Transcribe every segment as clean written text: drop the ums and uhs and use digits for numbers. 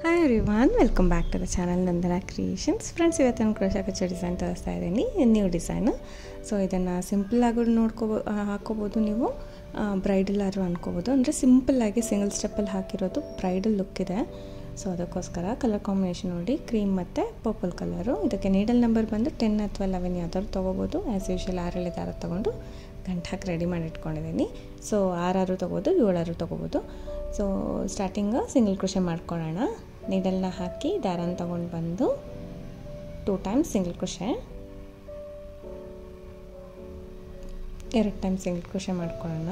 Hi everyone, welcome back to the channel Nandana creations. Friends, ಇವತ್ತು ನಾನು crochet ಕಚ್ಚೋ design ತೋರಿಸ್ತಾ ಇದ್ದೀನಿ, ನ್ಯೂ ಡಿಸೈನು. ಸೊ ಇದನ್ನು ಸಿಂಪಲ್ಲಾಗೂ ಹಾಕ್ಕೋಬೋದು ನೀವು, ಬ್ರೈಡಲ್ ಆದರೂ ಅನ್ಕೋಬೋದು. ಅಂದರೆ ಸಿಂಪಲ್ಲಾಗಿ ಸಿಂಗಲ್ ಸ್ಟೆಪ್ಪಲ್ಲಿ ಹಾಕಿರೋದು ಬ್ರೈಡಲ್ ಲುಕ್ ಇದೆ. ಸೊ ಅದಕ್ಕೋಸ್ಕರ ಕಲರ್ ಕಾಂಬಿನೇಷನ್ ನೋಡಿ, ಕ್ರೀಮ್ ಮತ್ತು ಪರ್ಪಲ್ ಕಲರು. ಇದಕ್ಕೆ ನೀಡಲ್ ನಂಬರ್ ಬಂದು 10 ಅಥವಾ 11 ಯಾವ್ದಾದ್ರು ತೊಗೋಬೋದು. ಆ್ಯಸ್ ಯೂಶುವಲ್ 6 ದಾರ ತೊಗೊಂಡು ಗಂಟು ಹಾಕಿ ರೆಡಿ ಮಾಡಿ ಇಟ್ಕೊಂಡಿದ್ದೀನಿ. ಸೊ 6 ತೊಗೋಬೋದು, 7 ತೊಗೋಬೋದು. ಸೊ ಸ್ಟಾರ್ಟಿಂಗ್ ಸಿಂಗಲ್ ಕ್ರೋಶೆ ಮಾಡ್ಕೊಳ್ಳೋಣ. ನೀಡಲ್ನ ಹಾಕಿ ದಾರನ ತೊಗೊಂಡು ಬಂದು 2 times single crochet, 2 time single crochet ಮಾಡ್ಕೊಳ್ಳೋಣ.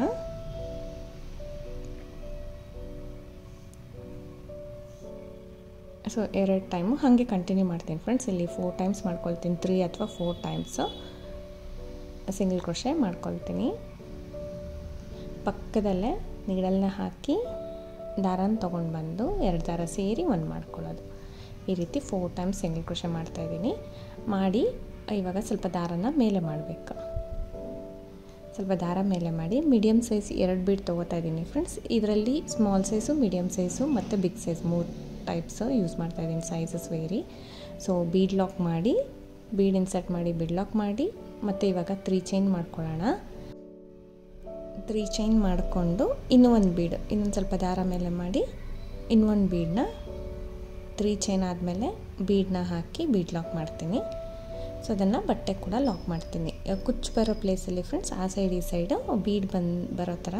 ಸೊ 2 ಟೈಮು ಹಾಗೆ ಕಂಟಿನ್ಯೂ ಮಾಡ್ತೀನಿ ಫ್ರೆಂಡ್ಸ್. ಇಲ್ಲಿ 4 ಟೈಮ್ಸ್ ಮಾಡ್ಕೊಳ್ತೀನಿ, 3 ಅಥವಾ 4 ಟೈಮ್ಸು ಸಿಂಗಲ್ ಕ್ರೋಶೆ ಮಾಡ್ಕೊಳ್ತೀನಿ. ಪಕ್ಕದಲ್ಲೇ ನೀಡಲ್ನ ಹಾಕಿ ದಾರನ ತೊಗೊಂಡು ಬಂದು 2 ದಾರ ಸೇರಿ 1 ಮಾಡ್ಕೊಳ್ಳೋದು. ಈ ರೀತಿ 4 ಟೈಮ್ಸ್ ಸಿಂಗಲ್ ಕ್ರೋಶೆ ಮಾಡ್ತಾಯಿದ್ದೀನಿ. ಮಾಡಿ ಇವಾಗ ಸ್ವಲ್ಪ ದಾರನ ಮೇಲೆ ಮಾಡಬೇಕು. ಸ್ವಲ್ಪ ದಾರ ಮೇಲೆ ಮಾಡಿ ಮೀಡಿಯಮ್ ಸೈಜ್ 2 ಬೀಡ್ ತೊಗೋತಾ ಇದ್ದೀನಿ ಫ್ರೆಂಡ್ಸ್. ಇದರಲ್ಲಿ ಸ್ಮಾಲ್ ಸೈಜು, ಮೀಡಿಯಮ್ ಸೈಜು ಮತ್ತು ಬಿಗ್ ಸೈಜ್ 3 ಟೈಪ್ಸ್ ಯೂಸ್ ಮಾಡ್ತಾಯಿದ್ದೀನಿ, sizes vary. So bead lock ಮಾಡಿ, ಬೀಡ್ ಇನ್ಸರ್ಟ್ ಮಾಡಿ, ಬೀಡ್ ಲಾಕ್ ಮಾಡಿ, ಮತ್ತು ಇವಾಗ 3 ಚೈನ್ ಮಾಡ್ಕೊಳ್ಳೋಣ. 3 ಚೈನ್ ಮಾಡಿಕೊಂಡು ಇನ್ನೊಂದು ಬೀಡ್, ಇನ್ನೊಂದು ಸ್ವಲ್ಪ ದಾರ ಮೇಲೆ ಮಾಡಿ ಇನ್ನೊಂದು ಬೀಡನ್ನ 3 ಚೈನ್ ಆದಮೇಲೆ ಬೀಡನ್ನ ಹಾಕಿ ಬೀಡ್ ಲಾಕ್ ಮಾಡ್ತೀನಿ. ಸೊ ಅದನ್ನು ಬಟ್ಟೆ ಕೂಡ ಲಾಕ್ ಮಾಡ್ತೀನಿ. ಕುಚ್ಚು ಬರೋ ಪ್ಲೇಸಲ್ಲಿ ಫ್ರೆಂಡ್ಸ್, ಆ ಸೈಡ್ ಈ ಸೈಡು ಬೀಡ್ ಬರೋ ಥರ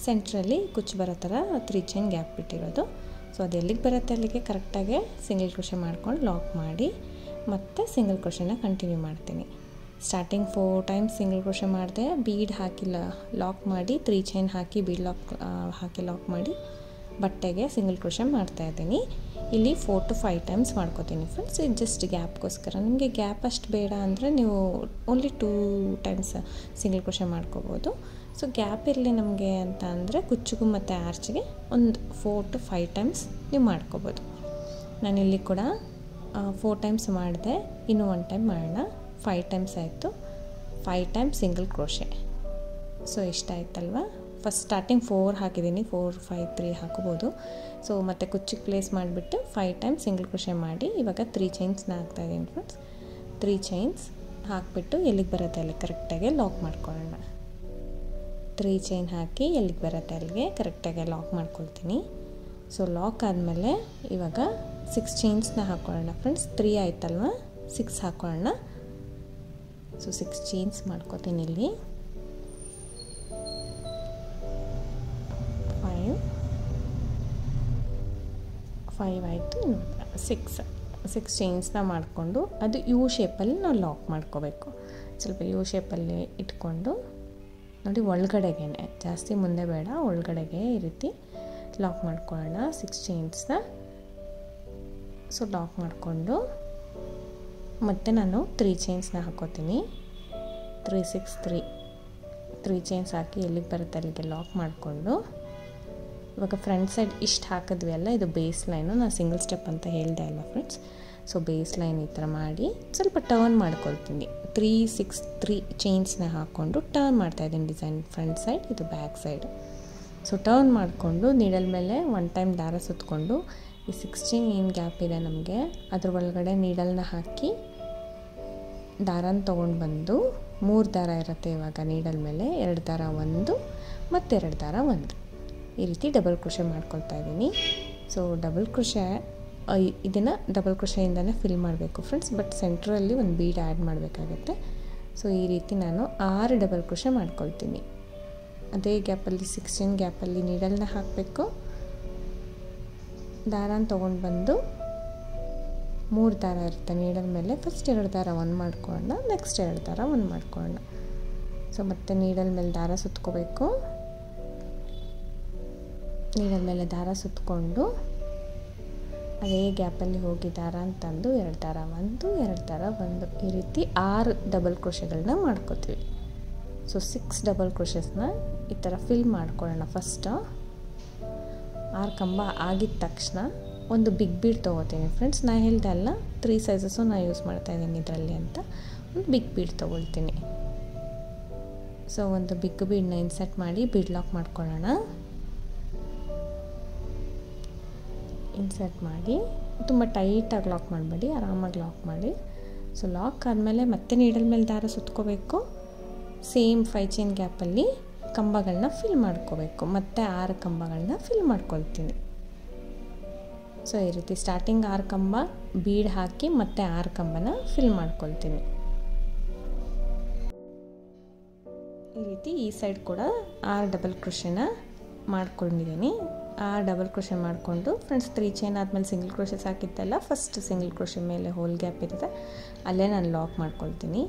ಸೆಂಟ್ರಲ್ಲಿ ಕುಚ್ಚು ಬರೋ ಥರ 3 ಚೈನ್ ಗ್ಯಾಪ್ ಬಿಟ್ಟಿರೋದು. ಸೊ ಅದು ಎಲ್ಲಿಗೆ ಬರುತ್ತೆ ಅಲ್ಲಿಗೆ ಕರೆಕ್ಟಾಗಿ ಸಿಂಗಲ್ ಕ್ರೋಶೆ ಮಾಡ್ಕೊಂಡು ಲಾಕ್ ಮಾಡಿ ಮತ್ತು ಸಿಂಗಲ್ ಕ್ರೋಶೆನ ಕಂಟಿನ್ಯೂ ಮಾಡ್ತೀನಿ. ಸ್ಟಾರ್ಟಿಂಗ್ 4 ಟೈಮ್ಸ್ ಸಿಂಗಲ್ ಕ್ರೋಶೆ ಮಾಡಿದೆ, ಬೀಡ್ ಹಾಕಿ ಲಾಕ್ ಮಾಡಿ 3 ಚೈನ್ ಹಾಕಿ ಬೀಡ್ ಹಾಕಿ ಲಾಕ್ ಮಾಡಿ ಬಟ್ಟೆಗೆ ಸಿಂಗಲ್ ಕ್ರೋಶೆ ಮಾಡ್ತಾಯಿದ್ದೀನಿ. ಇಲ್ಲಿ 4 to 5 ಟೈಮ್ಸ್ ಮಾಡ್ಕೋತೀನಿ ಫ್ರೆಂಡ್ಸ್. ಇದು ಜಸ್ಟ್ ಗ್ಯಾಪ್ಗೋಸ್ಕರ. ನಿಮಗೆ ಗ್ಯಾಪ್ ಅಷ್ಟು ಬೇಡ ಅಂದರೆ ನೀವು ಓನ್ಲಿ 2 ಟೈಮ್ಸ್ ಸಿಂಗಲ್ ಕ್ರೋಶೆ ಮಾಡ್ಕೋಬೋದು. ಸೊ ಗ್ಯಾಪ್ ಇರಲಿ ನಮಗೆ ಅಂತ ಅಂದರೆ ಕುಚ್ಚಿಗೂ ಮತ್ತು ಆರ್ಚ್ಗೆ ಒಂದು 4 to 5 ಟೈಮ್ಸ್ ನೀವು ಮಾಡ್ಕೋಬೋದು. ನಾನಿಲ್ಲಿ ಕೂಡ 4 ಟೈಮ್ಸ್ ಮಾಡಿದೆ, ಇನ್ನೂ 1 ಟೈಮ್ ಮಾಡೋಣ. 5 ಟೈಮ್ಸ್ ಆಯಿತು. 5 ಟೈಮ್ಸ್ ಸಿಂಗಲ್ ಕ್ರೋಶೆ. ಸೊ ಇಷ್ಟ ಆಯ್ತಲ್ವ. ಫಸ್ಟ್ ಸ್ಟಾರ್ಟಿಂಗ್ 4 ಹಾಕಿದ್ದೀನಿ, 4, 5, 3 ಹಾಕೋಬೋದು. ಸೊ ಮತ್ತು ಕುಚ್ಚಿಗೆ ಪ್ಲೇಸ್ ಮಾಡಿಬಿಟ್ಟು 5 ಟೈಮ್ಸ್ ಸಿಂಗಲ್ ಕ್ರೋಶೆ ಮಾಡಿ ಇವಾಗ 3 ಚೈನ್ಸ್ನ ಹಾಕ್ತಾಯಿದ್ದೀನಿ ಫ್ರೆಂಡ್ಸ್. 3 ಚೈನ್ಸ್ ಹಾಕಿಬಿಟ್ಟು ಎಲ್ಲಿಗೆ ಬರುತ್ತೆ ಅಲ್ಲಿ ಕರೆಕ್ಟಾಗಿ ಲಾಕ್ ಮಾಡ್ಕೊಳ್ಳೋಣ. 3 ಚೈನ್ ಹಾಕಿ ಎಲ್ಲಿಗೆ ಬರುತ್ತೆ ಅಲ್ಲಿಗೆ ಕರೆಕ್ಟಾಗಿ ಲಾಕ್ ಮಾಡ್ಕೊಳ್ತೀನಿ. ಸೊ ಲಾಕ್ ಆದಮೇಲೆ ಇವಾಗ 6 ಚೈನ್ಸ್ನ ಹಾಕ್ಕೊಳ್ಳೋಣ ಫ್ರೆಂಡ್ಸ್. 3 ಆಯ್ತಲ್ವ, 6 ಹಾಕ್ಕೊಳ್ಳೋಣ. ಸೊ 6 ಚೈನ್ಸ್ ಮಾಡ್ಕೋತೀನಿ ಇಲ್ಲಿ. 5 ಆಯಿತು, 6 ಚೈನ್ಸ್ನ ಮಾಡಿಕೊಂಡು ಅದು ಯು ಶೇಪಲ್ಲಿ ನಾವು ಲಾಕ್ ಮಾಡ್ಕೋಬೇಕು. ಸ್ವಲ್ಪ ಯು ಶೇಪಲ್ಲಿ ಇಟ್ಕೊಂಡು ನೋಡಿ, ಒಳಗಡೆಗೆ ಜಾಸ್ತಿ ಮುಂದೆ ಬೇಡ, ಒಳಗಡೆಗೆ ಈ ರೀತಿ ಲಾಕ್ ಮಾಡ್ಕೊಳ್ಳೋಣ 6 ಚೈನ್ಸ್ನ. ಸೊ ಲಾಕ್ ಮಾಡಿಕೊಂಡು ಮತ್ತು ನಾನು 3 ಚೈನ್ಸ್ನ ಹಾಕೋತೀನಿ. 3, 6, 3 ಚೈನ್ಸ್ ಹಾಕಿ ಎಲ್ಲಿಗೆ ಬರುತ್ತೆ ಅಲ್ಲಿಗೆ ಲಾಕ್ ಮಾಡಿಕೊಂಡು ಇವಾಗ ಫ್ರಂಟ್ ಸೈಡ್ ಇಷ್ಟು ಹಾಕಿದ್ವಿ ಅಲ್ಲ, ಇದು ಬೇಸ್ ಲೈನು. ನಾನು ಸಿಂಗಲ್ ಸ್ಟೆಪ್ ಅಂತ ಹೇಳಿದೆ ಅಲ್ವ ಫ್ರೆಂಡ್ಸ್. ಸೊ ಬೇಸ್ ಲೈನ್ ಈ ಥರ ಮಾಡಿ ಸ್ವಲ್ಪ ಟರ್ನ್ ಮಾಡ್ಕೊಳ್ತೀನಿ. 3, 6, 3 ಚೈನ್ಸ್ನ ಹಾಕ್ಕೊಂಡು ಟರ್ನ್ ಮಾಡ್ತಾಯಿದ್ದೀನಿ ಡಿಸೈನ್. ಫ್ರಂಟ್ ಸೈಡ್, ಇದು ಬ್ಯಾಕ್ ಸೈಡ್. ಸೊ ಟರ್ನ್ ಮಾಡಿಕೊಂಡು ನೀಡಲ್ ಮೇಲೆ 1 ಟೈಮ್ ದಾರ ಸುತ್ತಕೊಂಡು ಈ 6 ಚೈನ್ ಏನು ಗ್ಯಾಪ್ ಇದೆ ನಮಗೆ ಅದ್ರ ಒಳಗಡೆ ನೀಡಲ್ನ ಹಾಕಿ ದಾರನ ತೊಗೊಂಡು ಬಂದು 3 ದಾರ ಇರುತ್ತೆ ಇವಾಗ ನೀಡಲ್ ಮೇಲೆ, 2 ದಾರ 1 ಮತ್ತು 2 ದಾರ 1 ಈ ರೀತಿ ಡಬಲ್ ಕ್ರೋಶೆ ಮಾಡ್ಕೊಳ್ತಾ ಇದ್ದೀನಿ. ಸೊ ಡಬಲ್ ಕ್ರೋಶೆ ಇದನ್ನು ಡಬಲ್ ಕ್ರೋಶೆಯಿಂದನೇ ಫಿಲ್ ಮಾಡಬೇಕು ಫ್ರೆಂಡ್ಸ್, ಬಟ್ ಸೆಂಟ್ರಲ್ಲಿ ಒಂದು ಬೀಡ್ ಆ್ಯಡ್ ಮಾಡಬೇಕಾಗತ್ತೆ. ಸೊ ಈ ರೀತಿ ನಾನು 6 ಡಬಲ್ ಕ್ರೋಶೆ ಮಾಡ್ಕೊಳ್ತೀನಿ. ಅದೇ ಗ್ಯಾಪಲ್ಲಿ 6 ಚೈನ್ ಗ್ಯಾಪಲ್ಲಿ ನೀಡಲ್ನ ಹಾಕಬೇಕು, ದಾರನ ತೊಗೊಂಡು ಬಂದು 3 ದಾರ ಇರುತ್ತೆ ನೀಡಲ್ ಮೇಲೆ, ಫಸ್ಟ್ 2 ದಾರ 1 ಮಾಡ್ಕೊಳ್ಳೋಣ, ನೆಕ್ಸ್ಟ್ 2 ದಾರ 1 ಮಾಡ್ಕೊಳ್ಳೋಣ. ಸೊ ಮತ್ತೆ ನೀಡಲ್ ಮೇಲೆ ದಾರ ಸುತ್ಕೋಬೇಕು, ನೀಡಲ್ ಮೇಲೆ ದಾರ ಸುತ್ತಕೊಂಡು ಅದೇ ಗ್ಯಾಪಲ್ಲಿ ಹೋಗಿ ದಾರ ಅಂತಂದು 2 ದಾರ 1, 2 ದಾರ 1 ಈ ರೀತಿ 6 ಡಬಲ್ ಕ್ರೋಶೆಗಳನ್ನ ಮಾಡ್ಕೋತೀವಿ. ಸೊ 6 ಡಬಲ್ ಕ್ರೋಶಸ್ನ ಈ ಥರ ಫಿಲ್ ಮಾಡ್ಕೊಳ್ಳೋಣ. ಫಸ್ಟು 6 ಕಂಬ ಆಗಿದ ತಕ್ಷಣ ಒಂದು ಬಿಗ್ ಬೀಡ್ ತೊಗೋತೀನಿ ಫ್ರೆಂಡ್ಸ್. ನಾನು ಹೇಳ್ದೆ ಅಲ್ಲ 3 ಸೈಜಸ್ಸು ನಾನು ಯೂಸ್ ಮಾಡ್ತಾಯಿದ್ದೀನಿ ಇದರಲ್ಲಿ ಅಂತ, ಒಂದು ಬಿಗ್ ಬೀಡ್ ತೊಗೊಳ್ತೀನಿ. ಸೊ ಒಂದು ಬಿಗ್ ಬೀಡನ್ನ ಇನ್ಸರ್ಟ್ ಮಾಡಿ ಬೀಡ್ ಲಾಕ್ ಮಾಡ್ಕೊಳ್ಳೋಣ. ಇನ್ಸರ್ಟ್ ಮಾಡಿ ತುಂಬ ಟೈಟಾಗಿ ಲಾಕ್ ಮಾಡಬೇಡಿ, ಆರಾಮಾಗಿ ಲಾಕ್ ಮಾಡಿ. ಸೊ ಲಾಕ್ ಆದಮೇಲೆ ಮತ್ತೆ ನೀಡಲ್ ಮೇಲೆ ದಾರ ಸುತ್ಕೋಬೇಕು. ಸೇಮ್ 5 ಚೈನ್ ಗ್ಯಾಪಲ್ಲಿ ಕಂಬಗಳನ್ನ ಫಿಲ್ ಮಾಡ್ಕೋಬೇಕು. ಮತ್ತು 6 ಕಂಬಗಳನ್ನ ಫಿಲ್ ಮಾಡ್ಕೊಳ್ತೀನಿ. ಸೊ ಈ ರೀತಿ ಸ್ಟಾರ್ಟಿಂಗ್ 6 ಕಂಬ ಬೀಡ್ ಹಾಕಿ ಮತ್ತೆ 6 ಕಂಬನ ಫಿಲ್ ಮಾಡ್ಕೊಳ್ತೀನಿ. ಈ ರೀತಿ ಈ ಸೈಡ್ ಕೂಡ 6 ಡಬಲ್ ಕ್ರೋಶೆನ ಮಾಡ್ಕೊಂಡಿದ್ದೀನಿ. 6 ಡಬಲ್ ಕ್ರೋಶೆ ಮಾಡಿಕೊಂಡು ಫ್ರೆಂಡ್ಸ್ 3 ಚೈನ್ ಆದಮೇಲೆ single crochets ಹಾಕಿದ್ದೆಲ್ಲ first single crochet ಮೇಲೆ ಹೋಲ್ ಗ್ಯಾಪ್ ಇರುತ್ತೆ, ಅಲ್ಲೇ ನಾನು ಲಾಕ್ ಮಾಡ್ಕೊಳ್ತೀನಿ.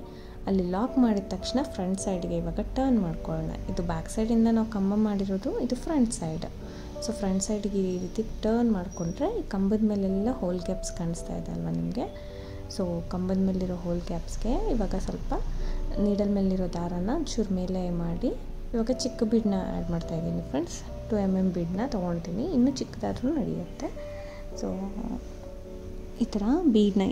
ಅಲ್ಲಿ ಲಾಕ್ ಮಾಡಿದ ತಕ್ಷಣ ಫ್ರಂಟ್ ಸೈಡ್ಗೆ ಇವಾಗ ಟರ್ನ್ ಮಾಡ್ಕೊಳ್ಳೋಣ. ಇದು ಬ್ಯಾಕ್ ಸೈಡಿಂದ ನಾವು ಕಂಬ ಮಾಡಿರೋದು, ಇದು ಫ್ರಂಟ್ ಸೈಡ್. ಸೊ ಫ್ರಂಟ್ ಸೈಡ್ಗೆ ಈ ರೀತಿ ಟರ್ನ್ ಮಾಡಿಕೊಂಡ್ರೆ ಈ ಕಂಬದ ಮೇಲೆಲ್ಲ ಹೋಲ್ ಗ್ಯಾಪ್ಸ್ ಕಾಣಿಸ್ತಾ ಇದೆ ಅಲ್ವಾ ನಿಮಗೆ. ಸೊ ಕಂಬದ ಮೇಲಿರೋ ಹೋಲ್ ಗ್ಯಾಪ್ಸ್ಗೆ ಇವಾಗ ಸ್ವಲ್ಪ ನೀಡಲ್ ಮೇಲಿರೋ ದಾರನ ಚೂರು ಮೇಲೆ ಮಾಡಿ ಇವಾಗ ಚಿಕ್ಕ ಬೀಡನ್ನ ಆ್ಯಡ್ ಮಾಡ್ತಾಯಿದ್ದೀನಿ ಫ್ರೆಂಡ್ಸ್. 2 mm ಬೀಡನ್ನ ತೊಗೊಳ್ತೀನಿ, ಇನ್ನೂ ಚಿಕ್ಕದಾದ್ರೂ ನಡೆಯುತ್ತೆ. ಸೊ ಈ ಥರ ಬೀಡನ್ನ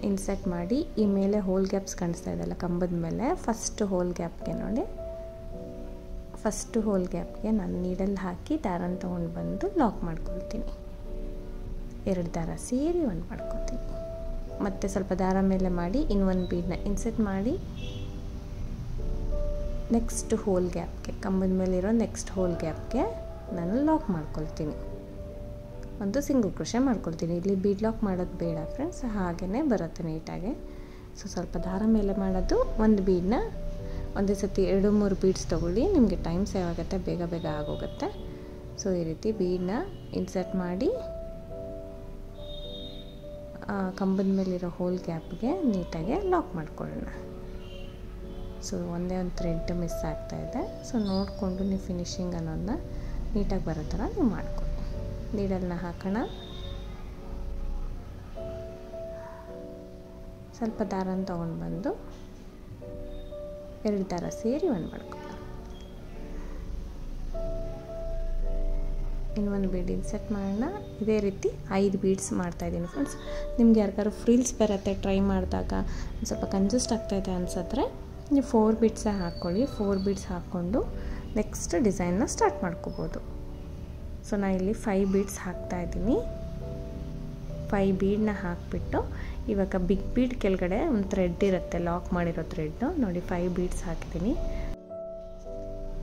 ಇನ್ಸರ್ಟ್ ಮಾಡಿ ಈ ಮೇಲೆ ಹೋಲ್ ಗ್ಯಾಪ್ಸ್ ಕಾಣಿಸ್ತಾ ಇದೆಯಲ್ಲ ಕಂಬದ ಮೇಲೆ, ಫಸ್ಟ್ ಹೋಲ್ ಗ್ಯಾಪ್ಗೆ ನೋಡಿ, ಫಸ್ಟ್ ಹೋಲ್ ಗ್ಯಾಪ್ಗೆ ನಾನು ನೀಡಲ್ ಹಾಕಿ ದಾರನ ತೊಗೊಂಡು ಬಂದು ಲಾಕ್ ಮಾಡ್ಕೊಳ್ತೀನಿ. 2 ದಾರ ಸೇರಿ 1 ಮಾಡ್ಕೊತೀನಿ. ಮತ್ತು ಸ್ವಲ್ಪ ದಾರ ಮೇಲೆ ಮಾಡಿ ಇನ್ನೊಂದು ಬೀಡನ್ನ ಇನ್ಸರ್ಟ್ ಮಾಡಿ ನೆಕ್ಸ್ಟ್ ಹೋಲ್ ಗ್ಯಾಪ್ಗೆ, ಕಂಬದ ಮೇಲಿರೋ ನೆಕ್ಸ್ಟ್ ಹೋಲ್ ಗ್ಯಾಪ್ಗೆ ನಾನು ಲಾಕ್ ಮಾಡ್ಕೊಳ್ತೀನಿ. ಒಂದು ಸಿಂಗಲ್ ಕ್ರೋಶೆ ಮಾಡ್ಕೊಳ್ತೀನಿ. ಇಲ್ಲಿ ಬೀಡ್ ಲಾಕ್ ಮಾಡೋದು ಬೇಡ ಫ್ರೆಂಡ್ಸ್, ಹಾಗೇ ಬರುತ್ತೆ ನೀಟಾಗಿ. ಸೊ ಸ್ವಲ್ಪ ದಾರ ಮೇಲೆ ಮಾಡೋದು, ಒಂದು ಬೀಡನ್ನ ಒಂದೇ ಸತಿ 2-3 ಬೀಡ್ಸ್ ತೊಗೊಳ್ಳಿ, ನಿಮಗೆ ಟೈಮ್ ಸೇವ್ ಆಗುತ್ತೆ, ಬೇಗ ಬೇಗ ಆಗೋಗುತ್ತೆ. ಸೊ ಈ ರೀತಿ ಬೀಡನ್ನ ಇನ್ಸರ್ಟ್ ಮಾಡಿ ಕಂಬದ ಮೇಲಿರೋ ಹೋಲ್ ಗ್ಯಾಪ್ಗೆ ನೀಟಾಗಿ ಲಾಕ್ ಮಾಡ್ಕೊಳ್ಳೋಣ. ಸೊ ಒಂದೇ ಒಂದು ಥ್ರೆಡ್ ಮಿಸ್ ಆಗ್ತಾಯಿದೆ. ಸೊ ನೋಡಿಕೊಂಡು ನೀವು ಫಿನಿಶಿಂಗ್ ಅನ್ನೋದನ್ನ ನೀಟಾಗಿ ಬರೋ ಥರ ನೀವು ಮಾಡ್ಕೊಳ್ಳಿ. ನೀಡಲ್ನ ಹಾಕೋಣ, ಸ್ವಲ್ಪ ದಾರನ ತೊಗೊಂಡು ಬಂದು 2 ದಾರ ಸೇರಿ 1 ಮಾಡ್ಕೊಳ್ಳಿ. ಇನ್ನೊಂದು ಬೀಡ್ ಇನ್ಸರ್ಟ್ ಮಾಡೋಣ. ಇದೇ ರೀತಿ 5 ಬೀಡ್ಸ್ ಮಾಡ್ತಾಯಿದ್ದೀನಿ ಫ್ರೆಂಡ್ಸ್. ನಿಮ್ಗೆ ಯಾರಿಗಾದ್ರು ಫ್ರಿಲ್ಸ್ ಬರುತ್ತೆ ಟ್ರೈ ಮಾಡಿದಾಗ ಸ್ವಲ್ಪ ಕಂಜೆಸ್ಟ್ ಆಗ್ತಾಯಿದೆ ಅನ್ಸಿದ್ರೆ ನೀವು 4 ಬೀಡ್ಸೇ ಹಾಕ್ಕೊಳ್ಳಿ. 4 ಬೀಡ್ಸ್ ಹಾಕ್ಕೊಂಡು ನೆಕ್ಸ್ಟ್ ಡಿಸೈನ್ನ ಸ್ಟಾರ್ಟ್ ಮಾಡ್ಕೋಬೋದು. ಸೊ ನಾನು ಇಲ್ಲಿ 5 ಬೀಡ್ಸ್ ಹಾಕ್ತಾಯಿದ್ದೀನಿ. 5 ಬೀಡನ್ನ ಹಾಕಿಬಿಟ್ಟು ಇವಾಗ ಬಿಗ್ ಬೀಡ್ ಕೆಳಗಡೆ ಒಂದು ಥ್ರೆಡ್ ಇರುತ್ತೆ, ಲಾಕ್ ಮಾಡಿರೋ ಥ್ರೆಡ್ಡು ನೋಡಿ. 5 ಬೀಡ್ಸ್ ಹಾಕಿದ್ದೀನಿ.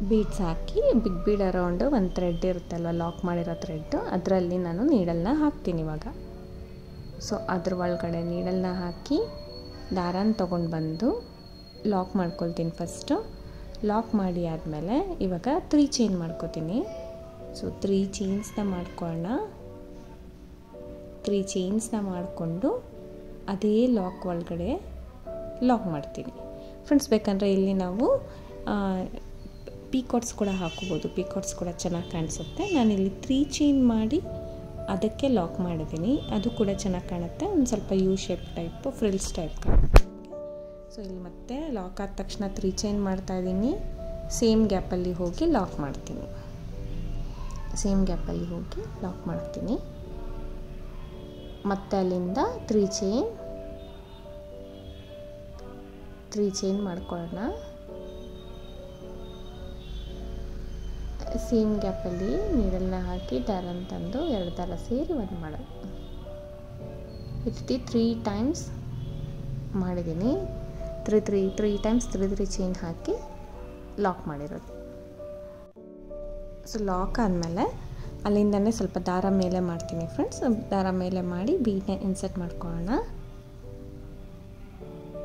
ಬೀಡ್ಸ್ ಹಾಕಿ ಬಿಗ್ ಬೀಡ್ ಅರೌಂಡು ಒಂದು ಥ್ರೆಡ್ ಇರುತ್ತಲ್ವ, ಲಾಕ್ ಮಾಡಿರೋ ಥ್ರೆಡ್ಡು, ಅದರಲ್ಲಿ ನಾನು ನೀಡಲ್ನ ಹಾಕ್ತೀನಿ ಇವಾಗ. ಸೊ ಅದ್ರ ಒಳಗಡೆ ನೀಡಲ್ನ ಹಾಕಿ ದಾರನ ತೊಗೊಂಡು ಬಂದು ಲಾಕ್ ಮಾಡ್ಕೊಳ್ತೀನಿ. ಫಸ್ಟು ಲಾಕ್ ಮಾಡಿ ಆದಮೇಲೆ ಇವಾಗ 3 ಚೈನ್ ಮಾಡ್ಕೋತೀನಿ. ಸೊ 3 ಚೈನ್ಸ್ನ ಮಾಡ್ಕೊಳ್ಳೋಣ. 3 ಚೈನ್ಸ್ನ ಮಾಡಿಕೊಂಡು ಅದೇ ಲಾಕ್ ಒಳಗಡೆ ಲಾಕ್ ಮಾಡ್ತೀನಿ ಫ್ರೆಂಡ್ಸ್. ಬೇಕಂದರೆ ಇಲ್ಲಿ ನಾವು ಪೀಕಾಟ್ಸ್ ಕೂಡ ಹಾಕೋಬೋದು, ಪೀಕಾಟ್ಸ್ ಕೂಡ ಚೆನ್ನಾಗಿ ಕಾಣಿಸುತ್ತೆ. ನಾನಿಲ್ಲಿ 3 ಚೈನ್ ಮಾಡಿ ಅದಕ್ಕೆ ಲಾಕ್ ಮಾಡಿದ್ದೀನಿ, ಅದು ಕೂಡ ಚೆನ್ನಾಗಿ ಕಾಣುತ್ತೆ. ಒಂದು ಸ್ವಲ್ಪ U shape type frills type ಕಾಣುತ್ತೆ. ಸೊ ಇಲ್ಲಿ ಮತ್ತೆ ಲಾಕ್ ಆದ ತಕ್ಷಣ 3 ಚೈನ್ ಮಾಡ್ತಾಯಿದ್ದೀನಿ. ಸೇಮ್ ಗ್ಯಾಪಲ್ಲಿ ಹೋಗಿ ಲಾಕ್ ಮಾಡ್ತೀನಿ. ಮತ್ತು ಅಲ್ಲಿಂದ 3 ಚೈನ್ ಮಾಡ್ಕೊಳ್ಳೋಣ. ಸೇಮ್ ಗ್ಯಾಪಲ್ಲಿ ನೀಡಲ್ನ ಹಾಕಿ ದಾರನ ತಂದು 2 ದಾರ ಸೇರಿ 1 ಮಾಡೋದು. ಈ ರೀತಿ 3 ಟೈಮ್ಸ್ ಮಾಡಿದ್ದೀನಿ. 3 ಟೈಮ್ಸ್ 3 ಚೈನ್ ಹಾಕಿ ಲಾಕ್ ಮಾಡಿರೋದು. ಸೊ ಲಾಕ್ ಆದಮೇಲೆ ಅಲ್ಲಿಂದನೇ ಸ್ವಲ್ಪ ದಾರ ಮೇಲೆ ಮಾಡ್ತೀನಿ ಫ್ರೆಂಡ್ಸ್. ದಾರ ಮೇಲೆ ಮಾಡಿ ಬೀಡನ್ನ ಇನ್ಸರ್ಟ್ ಮಾಡ್ಕೊಳ್ಳೋಣ.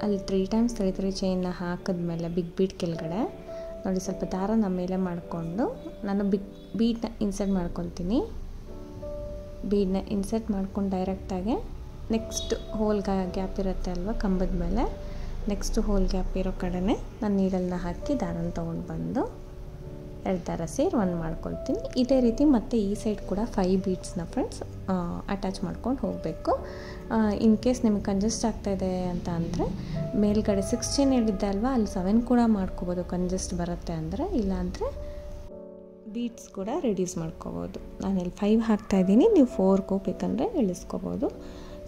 ಅಲ್ಲಿ 3 ಟೈಮ್ಸ್ 3 ಚೈನ್ನ ಹಾಕಿದ್ಮೇಲೆ ಬಿಗ್ ಬೀಡ್ ಕೆಳಗಡೆ ನೋಡಿ ಸ್ವಲ್ಪ ದಾರನ ಮೇಲೆ ಮಾಡಿಕೊಂಡು ನಾನು ಬೀಡನ್ನ ಇನ್ಸರ್ಟ್ ಮಾಡ್ಕೊತೀನಿ. ಬೀಡನ್ನ ಇನ್ಸರ್ಟ್ ಮಾಡ್ಕೊಂಡು ಡೈರೆಕ್ಟಾಗಿ ನೆಕ್ಸ್ಟ್ ಹೋಲ್ ಗ್ಯಾಪ್ ಇರುತ್ತೆ ಅಲ್ವ ಕಂಬದ ಮೇಲೆ, ನೆಕ್ಸ್ಟ್ ಹೋಲ್ ಗ್ಯಾಪ್ ಇರೋ ಕಡೆನೇ ನಾನು ನೀಡಲ್ನ ಹಾಕಿ ದಾರನ ತೊಗೊಂಡು ಬಂದು 2 ದಾರ ಸೇರಿ 1 ಮಾಡ್ಕೊಳ್ತೀನಿ. ಇದೇ ರೀತಿ ಮತ್ತೆ ಈ ಸೈಡ್ ಕೂಡ 5 ಬೀಡ್ಸ್ನ ಫ್ರೆಂಡ್ಸ್ ಅಟ್ಯಾಚ್ ಮಾಡ್ಕೊಂಡು ಹೋಗಬೇಕು. ಇನ್ ಕೇಸ್ ನಿಮಗೆ ಕಂಜೆಸ್ಟ್ ಆಗ್ತಾಯಿದೆ ಅಂತ ಅಂದರೆ ಮೇಲ್ಗಡೆ 6 ಚೈನ್ ಹೇಳಿದ್ದೆ ಅಲ್ವಾ, ಅಲ್ಲಿ 7 ಕೂಡ ಮಾಡ್ಕೋಬೋದು ಕಂಜೆಸ್ಟ್ ಬರುತ್ತೆ ಅಂದರೆ. ಇಲ್ಲಾಂದರೆ ಬೀಡ್ಸ್ ಕೂಡ ರೆಡ್ಯೂಸ್ ಮಾಡ್ಕೋಬೋದು. ನಾನಿಲ್ಲಿ 5 ಹಾಕ್ತಾಯಿದ್ದೀನಿ, ನೀವು 4 ಹೋಗ್ಬೇಕಂದ್ರೆ ಇಳಿಸ್ಕೋಬೋದು.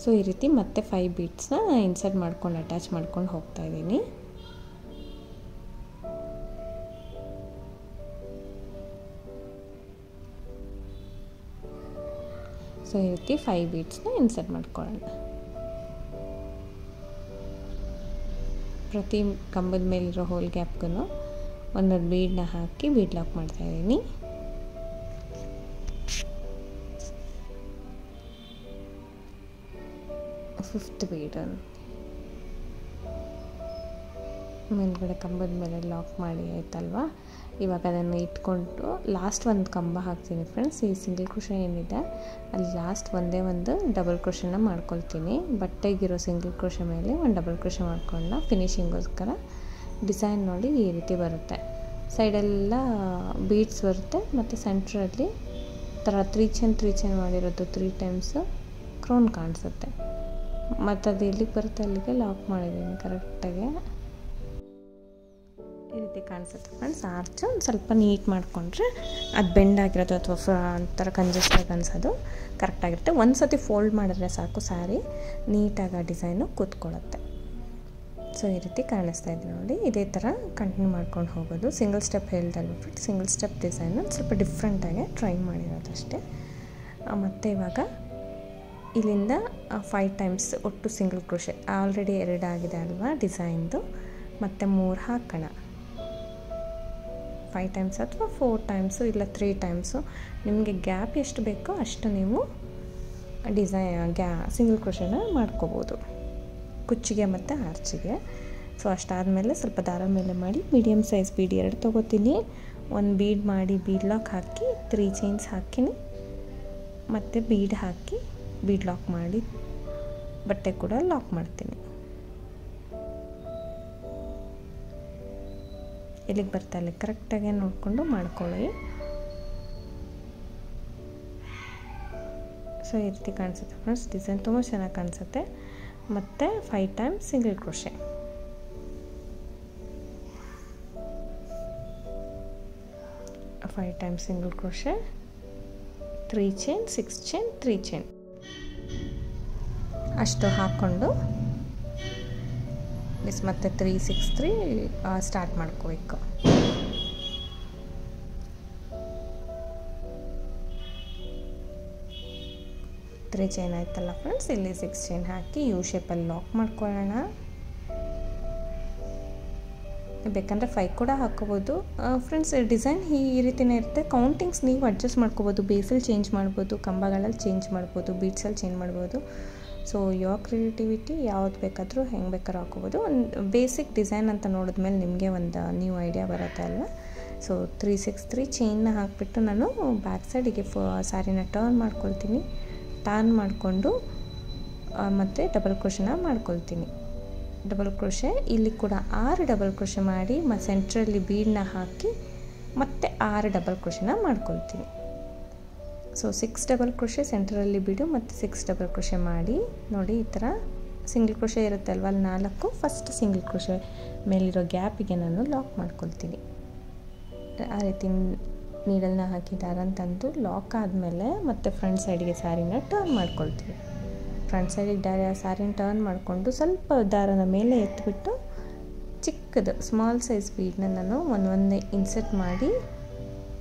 ಸೊ ಈ ರೀತಿ ಮತ್ತೆ 5 ಬೀಡ್ಸ್ನ ಇನ್ಸರ್ಟ್ ಮಾಡ್ಕೊಂಡು ಅಟ್ಯಾಚ್ ಮಾಡ್ಕೊಂಡು ಹೋಗ್ತಾಯಿದ್ದೀನಿ. ಸೊ ಈ ರೀತಿ 5 ಬೀಡ್ಸ್ನ ಇನ್ಸರ್ಟ್ ಮಾಡ್ಕೊಳ್ಳೋಣ. ಪ್ರತಿ ಕಂಬದ ಮೇಲಿರೋ ಹೋಲ್ ಗ್ಯಾಪ್ಗೂ ಒಂದೊಂದು ಬೀಡನ್ನ ಹಾಕಿ ಬೀಡ್ ಲಾಕ್ ಮಾಡ್ತಾಯಿದ್ದೀನಿ. ಫಿಫ್ತ್ ಬೀಡ್ ಮೇಲ್ಗಡೆ ಕಂಬದ ಮೇಲೆ ಲಾಕ್ ಮಾಡಿ ಆಯ್ತಲ್ವಾ. ಇವಾಗ ಅದನ್ನು ಇಟ್ಕೊಂಡು ಲಾಸ್ಟ್ ಒಂದು ಕಂಬ ಹಾಕ್ತೀನಿ ಫ್ರೆಂಡ್ಸ್. ಈ ಸಿಂಗಲ್ ಕ್ರೋಶೆ ಏನಿದೆ ಅಲ್ಲಿ ಲಾಸ್ಟ್ ಒಂದೇ ಒಂದು ಡಬಲ್ ಕ್ರೋಶೆನ ಮಾಡ್ಕೊಳ್ತೀನಿ. ಬಟ್ಟೆಗಿರೋ ಸಿಂಗಲ್ ಕ್ರೋಶೆ ಮೇಲೆ ಒಂದು ಡಬಲ್ ಕ್ರೋಶೆ ಮಾಡ್ಕೊಂಡು ಫಿನಿಶಿಂಗೋಸ್ಕರ ಡಿಸೈನ್ ನೋಡಿ ಈ ರೀತಿ ಬರುತ್ತೆ. ಸೈಡೆಲ್ಲ ಬೀಡ್ಸ್ ಬರುತ್ತೆ ಮತ್ತು ಸೆಂಟ್ರಲ್ಲಿ ಥರ 3 ಚೈನ್ ಮಾಡಿರೋದು 3 ಟೈಮ್ಸು ಕ್ರೌನ್ ಕಾಣಿಸುತ್ತೆ. ಮತ್ತು ಅದು ಎಲ್ಲಿಗೆ ಬರುತ್ತೆ ಅಲ್ಲಿಗೆ ಲಾಕ್ ಮಾಡಿದ್ದೀನಿ ಕರೆಕ್ಟಾಗಿ. ಈ ರೀತಿ ಕಾಣಿಸುತ್ತೆ ಫ್ರೆಂಡ್ಸ್. ಆರ್ಚ್ ಒಂದು ಸ್ವಲ್ಪ ನೀಟ್ ಮಾಡಿಕೊಂಡ್ರೆ ಅದು ಬೆಂಡ್ ಆಗಿರೋದು ಅಥವಾ ಒಂಥರ ಕಂಜೆಸ್ಟಾಗಿ ಅನಿಸೋದು ಕರೆಕ್ಟಾಗಿರುತ್ತೆ. ಒಂದು ಸತಿ ಫೋಲ್ಡ್ ಮಾಡಿದ್ರೆ ಸಾಕು, ಸ್ಯಾರಿ ನೀಟಾಗಿ ಆ ಡಿಸೈನು ಕೂತ್ಕೊಳ್ಳುತ್ತೆ. ಸೊ ಈ ರೀತಿ ಕಾಣಿಸ್ತಾ ಇದೆ ನೋಡಿ. ಇದೇ ಥರ ಕಂಟಿನ್ಯೂ ಮಾಡ್ಕೊಂಡು ಹೋಗೋದು. ಸಿಂಗಲ್ ಸ್ಟೆಪ್ ಹೇಳ್ದಲ್ವ ಫ್ರೆಂಡ್ಸ್, ಸಿಂಗಲ್ ಸ್ಟೆಪ್ ಡಿಸೈನು ಸ್ವಲ್ಪ ಡಿಫ್ರೆಂಟಾಗಿ ಟ್ರೈ ಮಾಡಿರೋದಷ್ಟೇ. ಮತ್ತು ಇವಾಗ ಇಲ್ಲಿಂದ 5 ಟೈಮ್ಸ್ ಒಟ್ಟು ಸಿಂಗಲ್ ಕ್ರೋಶೆ ಆಲ್ರೆಡಿ 2 ಆಗಿದೆ ಅಲ್ವಾ ಡಿಸೈನ್ದು, ಮತ್ತು 3 ಹಾಕೋಣ. 5 ಟೈಮ್ಸ್ ಅಥವಾ 4 ಟೈಮ್ಸು ಇಲ್ಲ 3 ಟೈಮ್ಸು ನಿಮಗೆ ಗ್ಯಾಪ್ ಎಷ್ಟು ಬೇಕೋ ಅಷ್ಟು ನೀವು ಸಿಂಗಲ್ ಕ್ರೋಶೆನ ಮಾಡ್ಕೋಬೋದು ಕುಚ್ಚಿಗೆ ಮತ್ತು ಆರ್ಚಿಗೆ. ಸೊ ಅಷ್ಟಾದಮೇಲೆ ಸ್ವಲ್ಪ ದಾರ ಮೇಲೆ ಮಾಡಿ ಮೀಡಿಯಮ್ ಸೈಜ್ ಬೀಡ್ 2 ತೊಗೋತೀನಿ. ಒಂದು ಬೀಡ್ ಮಾಡಿ ಬೀಡ್ ಲಾಕ್ ಹಾಕಿ 3 ಚೈನ್ಸ್ ಹಾಕಿನಿ, ಮತ್ತು ಬೀಡ್ ಹಾಕಿ ಬೀಡ್ ಲಾಕ್ ಮಾಡಿ ಬಟ್ಟೆ ಕೂಡ ಲಾಕ್ ಮಾಡ್ತೀನಿ. ಎಲ್ಲಿಗೆ ಬರ್ತಾ ಇಲ್ಲ ಕರೆಕ್ಟಾಗಿ ನೋಡಿಕೊಂಡು ಮಾಡ್ಕೊಳ್ಳಿ. ಸೊ ಈ ರೀತಿ ಕಾಣಿಸುತ್ತೆ ಫ್ರೆಂಡ್ಸ್. ಡಿಸೈನ್ ತುಂಬ ಚೆನ್ನಾಗಿ ಕಾಣಿಸುತ್ತೆ. ಮತ್ತು 5 times single crochet. Single crochet 3 chain 6 chain 3 chain ಅಷ್ಟು ಹಾಕ್ಕೊಂಡು ಮತ್ತೆ 3 6 3 ಸ್ಟಾರ್ಟ್ ಮಾಡ್ಕೋಬೇಕು. ತ್ರೀ ಚೈನ್ ಆಯ್ತಲ್ಲ ಫ್ರೆಂಡ್ಸ್, ಇಲ್ಲಿ 6 ಚೈನ್ ಹಾಕಿ ಯು ಶೇಪಲ್ಲಿ ಲಾಕ್ ಮಾಡ್ಕೊಳ್ಳೋಣ. ಬೇಕಂದರೆ 5 ಕೂಡ ಹಾಕ್ಕೋಬೋದು ಫ್ರೆಂಡ್ಸ್. ಡಿಸೈನ್ ಈ ರೀತಿಯೇ ಇರುತ್ತೆ. ಕೌಂಟಿಂಗ್ಸ್ ನೀವು ಅಡ್ಜಸ್ಟ್ ಮಾಡ್ಕೋಬೋದು. ಬೇಸಲ್ಲಿ ಚೇಂಜ್ ಮಾಡ್ಬೋದು, ಕಂಬಗಳಲ್ಲಿ ಚೇಂಜ್ ಮಾಡ್ಬೋದು, ಬೀಡ್ಸಲ್ಲಿ ಚೇಂಜ್ ಮಾಡ್ಬೋದು. ಸೊ ಯೋರ್ ಕ್ರಿಯೇಟಿವಿಟಿ ಯಾವ್ದು ಬೇಕಾದರೂ ಹೆಂಗೆ ಬೇಕಾದ್ರೂ ಹಾಕೋಬೋದು. ಒಂದು ಬೇಸಿಕ್ ಡಿಸೈನ್ ಅಂತ ನೋಡಿದ್ಮೇಲೆ ನಿಮಗೆ ಒಂದು ನ್ಯೂ ಐಡಿಯಾ ಬರುತ್ತೆ ಅಲ್ವಾ. ಸೊ 3 6 3 ಚೈನ್ನ ಹಾಕಿಬಿಟ್ಟು ನಾನು ಬ್ಯಾಕ್ ಸೈಡಿಗೆ ಸ್ಯಾರಿನ ಟರ್ನ್ ಮಾಡ್ಕೊಳ್ತೀನಿ. ಟರ್ನ್ ಮಾಡಿಕೊಂಡು ಮತ್ತು ಡಬಲ್ ಕ್ರೋಶೆನ ಮಾಡ್ಕೊಳ್ತೀನಿ. ಡಬಲ್ ಕ್ರೋಶೆ ಇಲ್ಲಿ ಕೂಡ 6 ಡಬಲ್ ಕ್ರೋಶೆ ಮಾಡಿ ಸೆಂಟ್ರಲ್ಲಿ ಬೀಡನ್ನ ಹಾಕಿ ಮತ್ತೆ 6 ಡಬಲ್ ಕ್ರೋಶೆನ ಮಾಡ್ಕೊಳ್ತೀನಿ. ಸೊ 6 ಡಬಲ್ ಕ್ರೋಶೆ ಸೆಂಟ್ರಲ್ಲಿ ಬೀಡು ಮತ್ತು 6 ಡಬಲ್ ಕ್ರೋಶೆ ಮಾಡಿ ನೋಡಿ. ಈ ಥರ ಸಿಂಗಲ್ ಕ್ರೋಶೆ ಇರುತ್ತೆ ಅಲ್ವ, ಅಲ್ಲಿ 4 ಫಸ್ಟ್ ಸಿಂಗಲ್ ಕ್ರೋಶೆ ಮೇಲಿರೋ ಗ್ಯಾಪಿಗೆ ನಾನು ಲಾಕ್ ಮಾಡ್ಕೊಳ್ತೀನಿ. ಆ ರೀತಿ ನೀಡಲ್ನ ಹಾಕಿ ದಾರನ ತಂದು ಲಾಕ್ ಆದಮೇಲೆ ಮತ್ತೆ ಫ್ರಂಟ್ ಸೈಡಿಗೆ ಸ್ಯಾರಿನ ಟರ್ನ್ ಮಾಡ್ಕೊಳ್ತೀವಿ. ಫ್ರಂಟ್ ಸೈಡಿಗೆ ಸ್ಯಾರಿನ ಟರ್ನ್ ಮಾಡಿಕೊಂಡು ಸ್ವಲ್ಪ ದಾರನ ಮೇಲೆ ಎತ್ತಿಬಿಟ್ಟು ಚಿಕ್ಕದು ಸ್ಮಾಲ್ ಸೈಜ್ ಬೀಡನ್ನ ನಾನು ಒಂದೊಂದೇ ಇನ್ಸರ್ಟ್ ಮಾಡಿ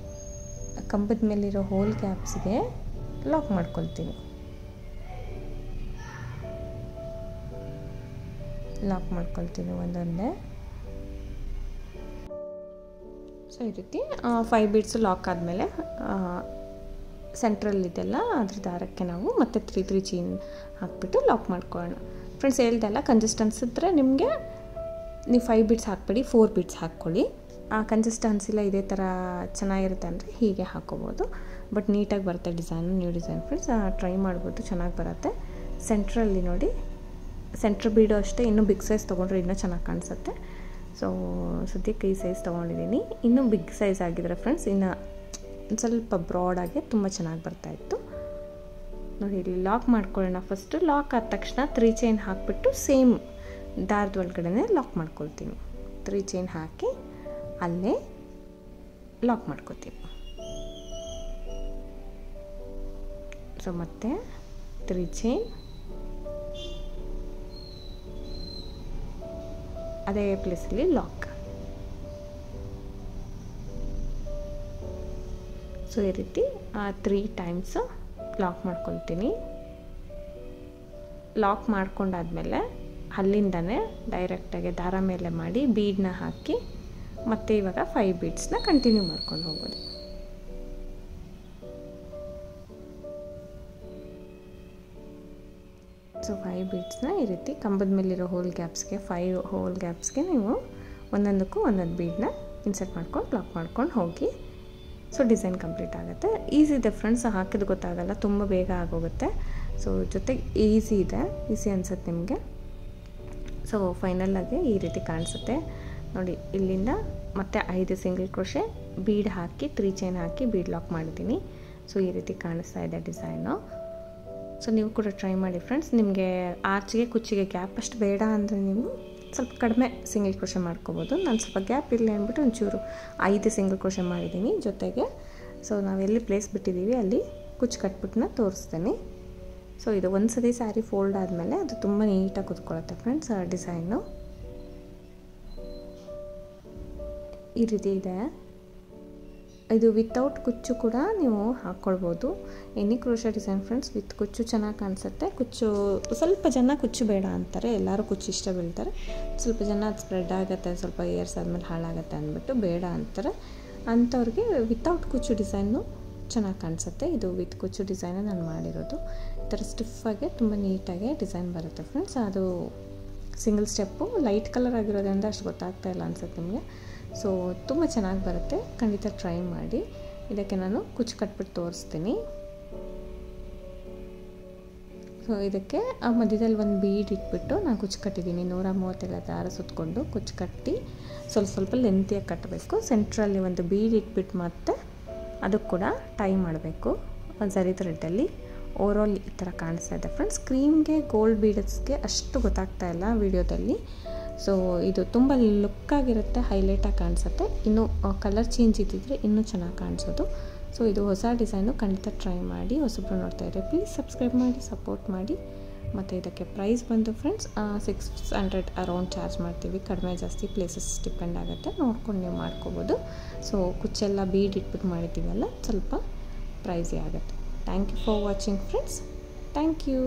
ಕಂಬದ ಮೇಲಿರೋ ಹೋಲ್ ಗ್ಯಾಪ್ಸ್ಗೆ ಲಾಕ್ ಮಾಡ್ಕೊಳ್ತೀನಿ. ಒಂದೊಂದೇ. ಸೊ ಈ ರೀತಿ 5 ಬೀಡ್ಸು ಲಾಕ್ ಆದಮೇಲೆ ಸೆಂಟ್ರಲ್ಲಿದೆಲ್ಲ ಅದ್ರ ದಾರಕ್ಕೆ ನಾವು ಮತ್ತೆ 3 3 ಚೈನ್ ಹಾಕ್ಬಿಟ್ಟು ಲಾಕ್ ಮಾಡ್ಕೊಳ್ಳೋಣ. ಫ್ರೆಂಡ್ಸ್ ಹೇಳ್ದಲ್ಲ, ಕಂಜೆಸ್ಟೆನ್ಸ್ ಇದ್ದರೆ ನಿಮಗೆ ನೀವು 5 ಬೀಡ್ಸ್ ಹಾಕ್ಬೇಡಿ, 4 ಬೀಡ್ಸ್ ಹಾಕ್ಕೊಳ್ಳಿ. ಆ ಕನ್ಸಿಸ್ಟೆನ್ಸಿಲ್ಲ ಇದೇ ಥರ ಚೆನ್ನಾಗಿರುತ್ತೆ ಅಂದರೆ ಹೀಗೆ ಹಾಕ್ಕೋಬೋದು. ಬಟ್ ನೀಟಾಗಿ ಬರುತ್ತೆ design, new design friends. Try ಮಾಡ್ಬೋದು, ಚೆನ್ನಾಗಿ ಬರುತ್ತೆ. ಸೆಂಟ್ರಲ್ಲಿ ನೋಡಿ, ಸೆಂಟ್ರ್ ಬೀಡು ಅಷ್ಟೇ. ಇನ್ನೂ ಬಿಗ್ ಸೈಜ್ ತೊಗೊಂಡ್ರೆ ಇನ್ನೂ ಚೆನ್ನಾಗಿ ಕಾಣಿಸುತ್ತೆ. ಸೊ ಸದ್ಯಕ್ಕೆ ಈ ಸೈಜ್ ತೊಗೊಂಡಿದ್ದೀನಿ. ಇನ್ನೂ ಬಿಗ್ ಸೈಜ್ ಆಗಿದ್ರೆ ಫ್ರೆಂಡ್ಸ್ ಇನ್ನು ಸ್ವಲ್ಪ ಬ್ರಾಡಾಗಿ ತುಂಬ ಚೆನ್ನಾಗಿ ಬರ್ತಾಯಿತ್ತು ನೋಡಿ. ಇಲ್ಲಿ ಲಾಕ್ ಮಾಡ್ಕೊಳ್ಳೋಣ. ಫಸ್ಟು ಲಾಕ್ ಆದ ತಕ್ಷಣ 3 ಚೈನ್ ಹಾಕಿಬಿಟ್ಟು ಸೇಮ್ ದಾರದ ಒಳಗಡೆ ಲಾಕ್ ಮಾಡ್ಕೊಳ್ತೀನಿ. 3 ಚೈನ್ ಹಾಕಿ ಅಲ್ಲೇ ಲಾಕ್ ಮಾಡ್ಕೊತೀನಿ. ಸೊ ಮತ್ತೆ 3 ಚೈನ್ ಅದೇ ಪ್ಲೇಸಲ್ಲಿ ಲಾಕ್. ಸೊ ಈ ರೀತಿ 3 ಟೈಮ್ಸು ಲಾಕ್ ಮಾಡ್ಕೊಳ್ತೀನಿ. ಲಾಕ್ ಮಾಡ್ಕೊಂಡಾದ್ಮೇಲೆ ಅಲ್ಲಿಂದನೇ ಡೈರೆಕ್ಟಾಗಿ ದಾರ ಮೇಲೆ ಮಾಡಿ ಬೀಡನ್ನ ಹಾಕಿ ಮತ್ತೆ ಇವಾಗ 5 ಬೀಡ್ಸ್ನ ಕಂಟಿನ್ಯೂ ಮಾಡ್ಕೊಂಡು ಹೋಗೋದು. ಸೊ 5 ಬೀಡ್ಸ್ನ ಈ ರೀತಿ ಕಂಬದ ಮೇಲಿರೋ ಹೋಲ್ ಗ್ಯಾಪ್ಸ್ಗೆ 5 ಹೋಲ್ ಗ್ಯಾಪ್ಸ್ಗೆ ನೀವು ಒಂದೊಂದಕ್ಕೂ ಒಂದೊಂದು ಬೀಡನ್ನ ಇನ್ಸರ್ಟ್ ಮಾಡ್ಕೊಂಡು ಲಾಕ್ ಮಾಡ್ಕೊಂಡು ಹೋಗಿ. ಸೊ ಡಿಸೈನ್ ಕಂಪ್ಲೀಟ್ ಆಗುತ್ತೆ. ಈಸಿ ಇದೆ ಫ್ರೆಂಡ್ಸ್, ಹಾಕಿದ್ದು ಗೊತ್ತಾಗಲ್ಲ, ತುಂಬ ಬೇಗ ಆಗೋಗುತ್ತೆ. ಸೊ ಜೊತೆಗೆ ಈಸಿ ಇದೆ, ಈಸಿ ಅನ್ಸುತ್ತೆ ನಿಮಗೆ. ಸೊ ಫೈನಲಾಗಿ ಈ ರೀತಿ ಕಾಣಿಸುತ್ತೆ ನೋಡಿ. ಇಲ್ಲಿಂದ ಮತ್ತೆ 5 ಸಿಂಗಲ್ ಕ್ರೋಶೆ ಬೀಡ್ ಹಾಕಿ 3 ಚೈನ್ ಹಾಕಿ ಬೀಡ್ ಲಾಕ್ ಮಾಡಿದ್ದೀನಿ. ಸೊ ಈ ರೀತಿ ಕಾಣಿಸ್ತಾ ಇದೆ ಡಿಸೈನು. ಸೊ ನೀವು ಕೂಡ ಟ್ರೈ ಮಾಡಿ ಫ್ರೆಂಡ್ಸ್. ನಿಮಗೆ ಆರ್ಚಿಗೆ ಕುಚ್ಚಿಗೆ ಗ್ಯಾಪ್ ಅಷ್ಟು ಬೇಡ ಅಂದರೆ ನೀವು ಸ್ವಲ್ಪ ಕಡಿಮೆ ಸಿಂಗಲ್ ಕ್ರೋಶೆ ಮಾಡ್ಕೋಬೋದು. ನಾನು ಸ್ವಲ್ಪ ಗ್ಯಾಪ್ ಇರಲಿ ಅಂದ್ಬಿಟ್ಟು ಒಂಚೂರು 5 ಸಿಂಗಲ್ ಕ್ರೋಶೆ ಮಾಡಿದ್ದೀನಿ ಜೊತೆಗೆ. ಸೊ ನಾವೆಲ್ಲಿ ಪ್ಲೇಸ್ ಬಿಟ್ಟಿದ್ದೀವಿ ಅಲ್ಲಿ ಕುಚ್ಚು ಕಟ್ಬಿಟ್ಟನ್ನ ತೋರಿಸ್ತೀನಿ. ಸೊ ಇದು ಒಂದು ಸತಿ ಸ್ಯಾರಿ ಫೋಲ್ಡ್ ಆದಮೇಲೆ ಅದು ತುಂಬ ನೀಟಾಗಿ ಕೂತ್ಕೊಳ್ಳುತ್ತೆ ಫ್ರೆಂಡ್ಸ್. ಡಿಸೈನು ಈ ರೀತಿ ಇದೆ. ಇದು ವಿತೌಟ್ ಕುಚ್ಚು ಕೂಡ ನೀವು ಹಾಕ್ಕೊಳ್ಬೋದು. Any crochet design friends with ಕುಚ್ಚು ಚೆನ್ನಾಗಿ ಕಾಣಿಸುತ್ತೆ. ಕುಚ್ಚು ಸ್ವಲ್ಪ ಜನ ಕುಚ್ಚು ಬೇಡ ಅಂತಾರೆ, ಎಲ್ಲರೂ ಕುಚ್ಚು ಇಷ್ಟ ಬೀಳ್ತಾರೆ. ಸ್ವಲ್ಪ ಜನ ಅದು ಸ್ಪ್ರೆಡ್ ಆಗುತ್ತೆ, ಸ್ವಲ್ಪ ಇಯರ್ಸ್ ಆದಮೇಲೆ ಹಾಳಾಗುತ್ತೆ ಅಂದ್ಬಿಟ್ಟು ಬೇಡ ಅಂತಾರೆ. ಅಂಥವ್ರಿಗೆ ವಿತೌಟ್ ಕುಚ್ಚು ಡಿಸೈನು ಚೆನ್ನಾಗಿ ಕಾಣಿಸುತ್ತೆ. ಇದು ವಿತ್ ಕುಚ್ಚು ಡಿಸೈನೇ ನಾನು ಮಾಡಿರೋದು. ಈ ಥರ ಸ್ಟಿಫಾಗಿ ತುಂಬ ನೀಟಾಗಿ ಡಿಸೈನ್ ಬರುತ್ತೆ ಫ್ರೆಂಡ್ಸ್. ಅದು ಸಿಂಗಲ್ ಸ್ಟೆಪ್ಪು ಲೈಟ್ ಕಲರ್ ಆಗಿರೋದ್ರಿಂದ ಅಷ್ಟು ಗೊತ್ತಾಗ್ತಾ ಇಲ್ಲ ಅನ್ಸುತ್ತೆ ನಿಮಗೆ. ಸೊ ತುಂಬ ಚೆನ್ನಾಗಿ ಬರುತ್ತೆ, ಖಂಡಿತ ಟ್ರೈ ಮಾಡಿ. ಇದಕ್ಕೆ ನಾನು ಕುಚ್ಚು ಕಟ್ಬಿಟ್ಟು ತೋರಿಸ್ತೀನಿ. ಸೊ ಇದಕ್ಕೆ ಆ ಮಧ್ಯದಲ್ಲಿ ಒಂದು ಬೀಡ್ ಇಟ್ಬಿಟ್ಟು ನಾನು ಕುಚ್ಚು ಕಟ್ಟಿದ್ದೀನಿ. 137 ದಾರ ಸುತ್ತಕೊಂಡು ಕುಚ್ಚು ಕಟ್ಟಿ ಸ್ವಲ್ಪ ಲೆಂತಿಯಾಗಿ ಕಟ್ಟಬೇಕು. ಸೆಂಟ್ರಲ್ಲಿ ಒಂದು ಬೀಡ್ ಇಟ್ಬಿಟ್ಟು ಮತ್ತೆ ಅದಕ್ಕೆ ಕೂಡ ಟೈ ಮಾಡಬೇಕು ಒಂದು ಸರಿ ಥ್ರೆಡ್ಡಲ್ಲಿ. ಓವರಾಲ್ ಈ ಥರ ಕಾಣಿಸ್ತಾ ಇದೆ ಫ್ರೆಂಡ್ಸ್. ಕ್ರೀಮ್ಗೆ ಗೋಲ್ಡ್ ಬೀಡಸ್ಗೆ ಅಷ್ಟು ಗೊತ್ತಾಗ್ತಾ ಇಲ್ಲ ವಿಡಿಯೋದಲ್ಲಿ. ಸೊ ಇದು ತುಂಬ ಲುಕ್ಕಾಗಿರುತ್ತೆ, ಹೈಲೈಟಾಗಿ ಕಾಣಿಸುತ್ತೆ. ಇನ್ನೂ ಕಲರ್ ಚೇಂಜ್ ಇದ್ದಿದ್ರೆ ಇನ್ನೂ ಚೆನ್ನಾಗಿ ಕಾಣಿಸೋದು. ಸೊ ಇದು ಹೊಸ ಡಿಸೈನು, ಖಂಡಿತ ಟ್ರೈ ಮಾಡಿ. ಹೊಸಬ್ರು ನೋಡ್ತಾ ಇದ್ದರೆ ಪ್ಲೀಸ್ ಸಬ್ಸ್ಕ್ರೈಬ್ ಮಾಡಿ, ಸಪೋರ್ಟ್ ಮಾಡಿ. ಮತ್ತು ಇದಕ್ಕೆ ಪ್ರೈಸ್ ಬಂದು ಫ್ರೆಂಡ್ಸ್ 600 ಅರೌಂಡ್ ಚಾರ್ಜ್ ಮಾಡ್ತೀವಿ. ಕಡಿಮೆ ಜಾಸ್ತಿ ಪ್ಲೇಸಸ್ ಡಿಪೆಂಡ್ ಆಗುತ್ತೆ, ನೋಡ್ಕೊಂಡು ನೀವು ಮಾಡ್ಕೋಬೋದು. ಸೊ ಕುಚ್ಚೆಲ್ಲ ಬೀಡ್ ಇಟ್ಬಿಟ್ಟು ಮಾಡಿದ್ದೀವಲ್ಲ, ಸ್ವಲ್ಪ ಪ್ರೈಸೇ ಆಗುತ್ತೆ. Thank you for watching friends. Thank you.